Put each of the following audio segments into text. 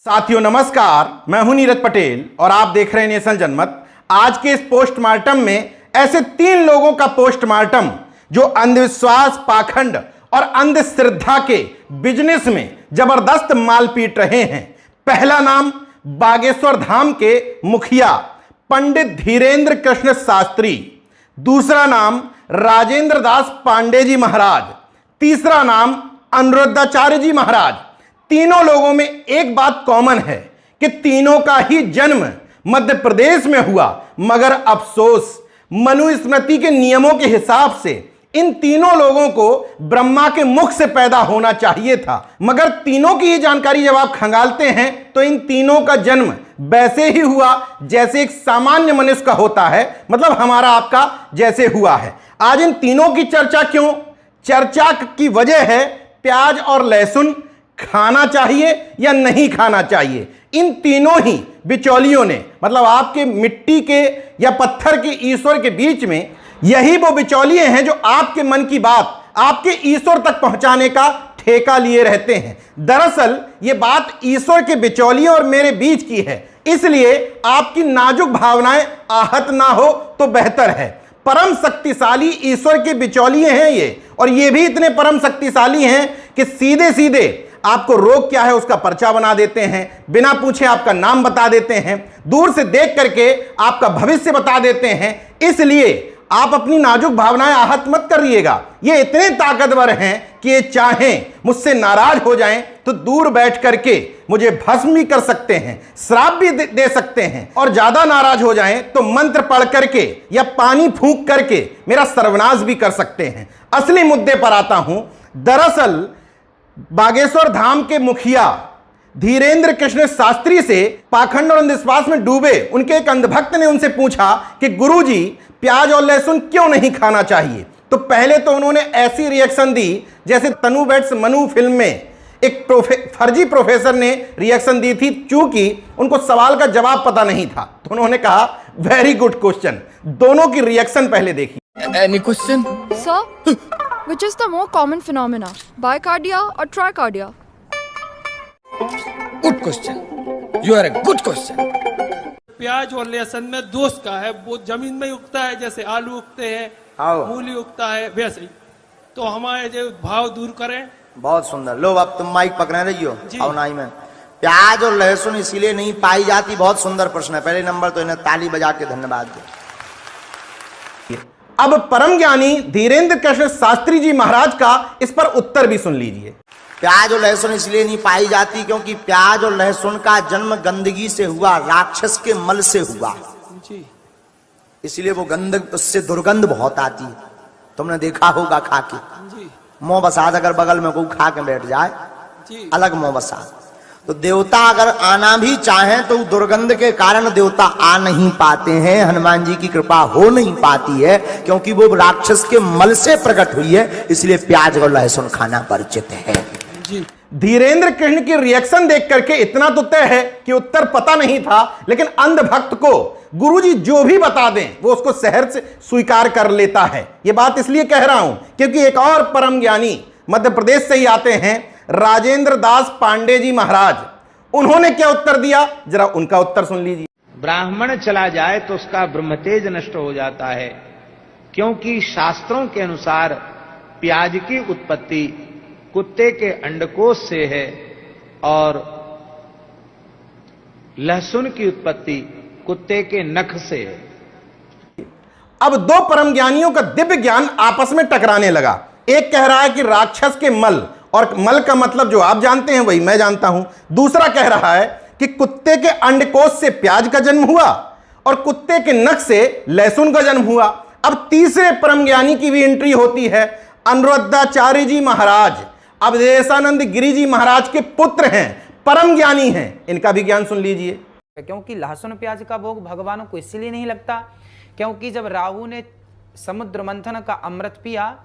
साथियों नमस्कार, मैं हूं नीरज पटेल और आप देख रहे हैं नेशन जनमत। आज के इस पोस्टमार्टम में ऐसे 3 लोगों का पोस्टमार्टम जो अंधविश्वास, पाखंड और अंधश्रद्धा के बिजनेस में जबरदस्त माल पीट रहे हैं। पहला नाम बागेश्वर धाम के मुखिया पंडित धीरेन्द्र कृष्ण शास्त्री, दूसरा नाम राजेंद्र दास पांडे जी महाराज, तीसरा नाम अनुरुद्धाचार्य जी महाराज। तीनों लोगों में एक बात कॉमन है कि तीनों का ही जन्म मध्य प्रदेश में हुआ, मगर अफसोस मनुस्मृति के नियमों के हिसाब से इन तीनों लोगों को ब्रह्मा के मुख से पैदा होना चाहिए था। मगर तीनों की ही जानकारी जब आप खंगालते हैं तो इन तीनों का जन्म वैसे ही हुआ जैसे एक सामान्य मनुष्य का होता है, मतलब हमारा आपका जैसे हुआ है। आज इन तीनों की चर्चा क्यों? चर्चा की वजह है प्याज और लहसुन खाना चाहिए या नहीं खाना चाहिए। इन तीनों ही बिचौलियों ने, मतलब आपके मिट्टी के या पत्थर के ईश्वर के बीच में, यही वो बिचौलिए हैं जो आपके मन की बात आपके ईश्वर तक पहुंचाने का ठेका लिए रहते हैं। दरअसल ये बात ईश्वर के बिचौलियों और मेरे बीच की है, इसलिए आपकी नाजुक भावनाएं आहत ना हो तो बेहतर है। परम शक्तिशाली ईश्वर के बिचौलिए हैं ये, और ये भी इतने परम शक्तिशाली हैं कि सीधे सीधे आपको रोग क्या है उसका पर्चा बना देते हैं, बिना पूछे आपका नाम बता देते हैं, दूर से देख करके आपका भविष्य बता देते हैं। इसलिए आप अपनी नाजुक भावनाएं आहत मत करिएगा। ये इतने ताकतवर हैं कि ये चाहें मुझसे नाराज हो जाएं तो दूर बैठ करके मुझे भस्म भी कर सकते हैं, श्राप भी दे सकते हैं, और ज्यादा नाराज हो जाएं तो मंत्र पढ़ करके या पानी फूंक करके मेरा सर्वनाश भी कर सकते हैं। असली मुद्दे पर आता हूं। दरअसल बागेश्वर धाम के मुखिया धीरेन्द्र कृष्ण शास्त्री से पाखंड और अंधविश्वास में डूबे उनके एक अंधभक्त ने उनसे पूछा कि गुरुजी प्याज और लहसुन क्यों नहीं खाना चाहिए। तो पहले तो उन्होंने ऐसी रिएक्शन दी जैसे तनु बेट्स मनु फिल्म में एक फर्जी प्रोफेसर ने रिएक्शन दी थी, चूंकि उनको सवाल का जवाब पता नहीं था। तो उन्होंने कहा वेरी गुड क्वेश्चन। दोनों की रिएक्शन पहले देखिए। Any question? Sir, which is the more common phenomena, bicardia or tricardia? Good question. You are a good question. प्याज और लहसुन में दोष का है, वो जमीन में उगता है जैसे आलू उगते हैं, मूली उगता है, वैसे ही। तो हमारे जो भाव दूर करें। बहुत सुंदर। लो अब तुम माइक पकड़े रही हो अवनाई में। प्याज और लहसुन इसीलिए नहीं पाई जाती, बहुत सुंदर प्रश्न है। पहले नंबर तो इन्हें ताली बजा के धन्यवाद दे। अब परम ज्ञानी धीरेन्द्र कृष्ण शास्त्री जी महाराज का इस पर उत्तर भी सुन लीजिए। प्याज और लहसुन इसलिए नहीं पाई जाती क्योंकि प्याज और लहसुन का जन्म गंदगी से हुआ, राक्षस के मल से हुआ, इसलिए वो गंद, उससे दुर्गंध बहुत आती है। तुमने देखा होगा खा के। मोह बसात अगर बगल में कोई खा के बैठ जाए, अलग मोह बसात। तो देवता अगर आना भी चाहें तो दुर्गंध के कारण देवता आ नहीं पाते हैं, हनुमान जी की कृपा हो नहीं पाती है, क्योंकि वो राक्षस के मल से प्रकट हुई है। इसलिए प्याज और लहसुन खाना परिचित है। धीरेन्द्र कृष्ण की रिएक्शन देख करके इतना तो तय है कि उत्तर पता नहीं था, लेकिन अंधभक्त को गुरुजी जो भी बता दें वो उसको सहर्ष से स्वीकार कर लेता है। ये बात इसलिए कह रहा हूं क्योंकि एक और परम ज्ञानी मध्य प्रदेश से ही आते हैं, राजेंद्र दास पांडे जी महाराज। उन्होंने क्या उत्तर दिया, जरा उनका उत्तर सुन लीजिए। ब्राह्मण चला जाए तो उसका ब्रह्मतेज नष्ट हो जाता है, क्योंकि शास्त्रों के अनुसार प्याज की उत्पत्ति कुत्ते के अंडकोश से है और लहसुन की उत्पत्ति कुत्ते के नख से है। अब दो परम ज्ञानियों का दिव्य ज्ञान आपस में टकराने लगा। एक कह रहा है कि राक्षस के मल, और मल का मतलब जो आप जानते हैं वही मैं जानता हूं। दूसरा कह रहा है कि कुत्ते के अंडकोश से प्याज का जन्म हुआ और कुत्ते के नख से लहसुन का जन्म हुआ। अब तीसरे परम ज्ञानी की भी एंट्री होती है, अनुरुद्धाचार्य जी महाराज। अब देशानंद गिरी जी महाराज के पुत्र हैं, परम ज्ञानी हैं। इनका भी ज्ञान सुन लीजिए। क्योंकि लहसुन प्याज का भोग भगवान को इसलिए नहीं लगता क्योंकि जब राहु ने समुद्र मंथन का अमृत पिया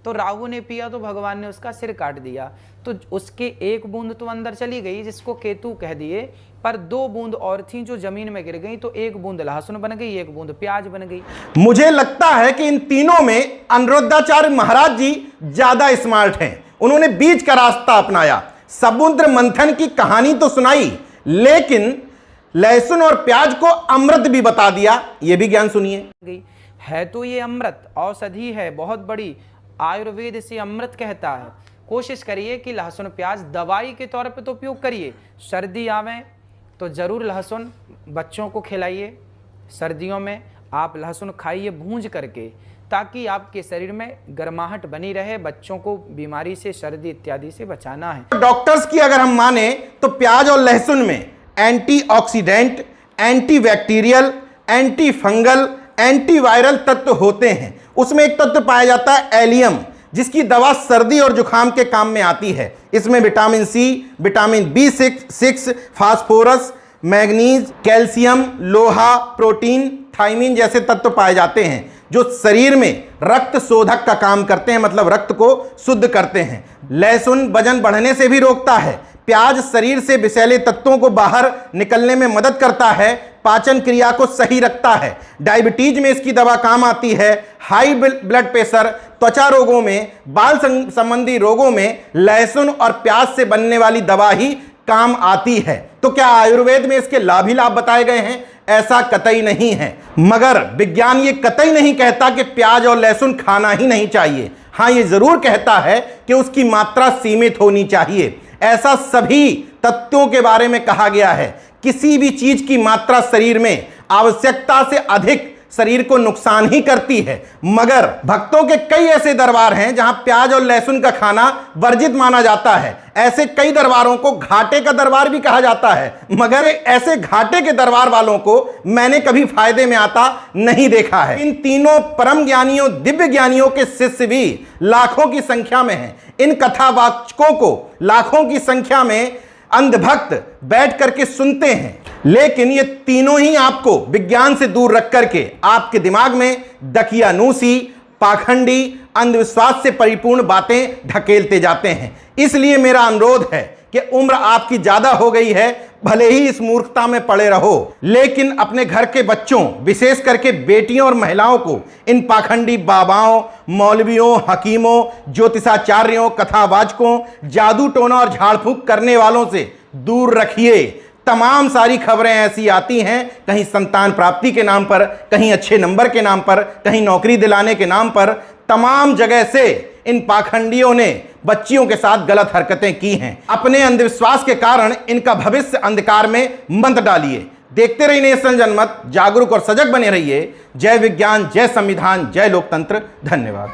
तो राहु ने पिया तो भगवान ने उसका सिर काट दिया, तो उसके एक बूंद तो अंदर चली गई जिसको केतु कह दिए, पर 2 बूंद और थी जो जमीन में गिर गई, तो 1 बूंद लहसुन बन गई, 1 बूंद प्याज बन गई। मुझे लगता है कि इन तीनों में अनुरुद्धाचार्य महाराज जी ज्यादा स्मार्ट हैं। उन्होंने बीच का रास्ता अपनाया। समुद्र मंथन की कहानी तो सुनाई, लेकिन लहसुन और प्याज को अमृत भी बता दिया। यह भी ज्ञान सुनिए। गई है तो ये अमृत औषधि है बहुत बड़ी, आयुर्वेद इसे अमृत कहता है। कोशिश करिए कि लहसुन प्याज दवाई के तौर पे तो उपयोग करिए। सर्दी आवे तो ज़रूर लहसुन बच्चों को खिलाइए। सर्दियों में आप लहसुन खाइए भूंज करके, ताकि आपके शरीर में गर्माहट बनी रहे। बच्चों को बीमारी से, सर्दी इत्यादि से बचाना है। डॉक्टर्स की अगर हम माने तो प्याज और लहसुन में antioxidant, antibacterial, anti fungal, antiviral तत्व होते हैं। उसमें एक तत्व पाया जाता है एलियम, जिसकी दवा सर्दी और जुखाम के काम में आती है। इसमें vitamin C, vitamin B6, phosphorus, manganese, calcium, लोहा, प्रोटीन, थायमीन जैसे तत्व पाए जाते हैं, जो शरीर में रक्त शोधक का काम करते हैं, मतलब रक्त को शुद्ध करते हैं। लहसुन वजन बढ़ने से भी रोकता है। प्याज शरीर से विषैले तत्वों को बाहर निकलने में मदद करता है, पाचन क्रिया को सही रखता है। डायबिटीज में इसकी दवा काम आती है। हाई ब्लड प्रेशर, त्वचा रोगों में, बाल संबंधी रोगों में लहसुन और प्याज से बनने वाली दवा ही काम आती है। तो क्या आयुर्वेद में इसके लाभ ही लाभ बताए गए हैं? ऐसा कतई नहीं है। मगर विज्ञान ये कतई नहीं कहता कि प्याज और लहसुन खाना ही नहीं चाहिए। हाँ, ये जरूर कहता है कि उसकी मात्रा सीमित होनी चाहिए। ऐसा सभी तत्वों के बारे में कहा गया है। किसी भी चीज की मात्रा शरीर में आवश्यकता से अधिक शरीर को नुकसान ही करती है। मगर भक्तों के कई ऐसे दरबार हैं जहां प्याज और लहसुन का खाना वर्जित माना जाता है। ऐसे कई दरबारों को घाटे का दरबार भी कहा जाता है। मगर ऐसे घाटे के दरबार वालों को मैंने कभी फायदे में आता नहीं देखा है। इन तीनों परम ज्ञानियों, दिव्य ज्ञानियों के शिष्य भी लाखों की संख्या में हैं। इन कथावाचकों को लाखों की संख्या में अंधभक्त बैठ करके सुनते हैं। लेकिन ये तीनों ही आपको विज्ञान से दूर रख करके आपके दिमाग में दकियानूसी, पाखंडी, अंधविश्वास से परिपूर्ण बातें ढकेलते जाते हैं। इसलिए मेरा अनुरोध है कि उम्र आपकी ज्यादा हो गई है, भले ही इस मूर्खता में पड़े रहो, लेकिन अपने घर के बच्चों, विशेष करके बेटियों और महिलाओं को इन पाखंडी बाबाओं, मौलवियों, हकीमों, ज्योतिषाचार्यों, कथावाचकों, जादू टोना और झाड़ फूक करने वालों से दूर रखिए। तमाम सारी खबरें ऐसी आती हैं, कहीं संतान प्राप्ति के नाम पर, कहीं अच्छे नंबर के नाम पर, कहीं नौकरी दिलाने के नाम पर। तमाम जगह से इन पाखंडियों ने बच्चियों के साथ गलत हरकतें की हैं। अपने अंधविश्वास के कारण इनका भविष्य अंधकार में मत डालिए। देखते रहिए नेशन जनमत, जागरूक और सजग बने रहिए। जय विज्ञान, जय संविधान, जय लोकतंत्र। धन्यवाद।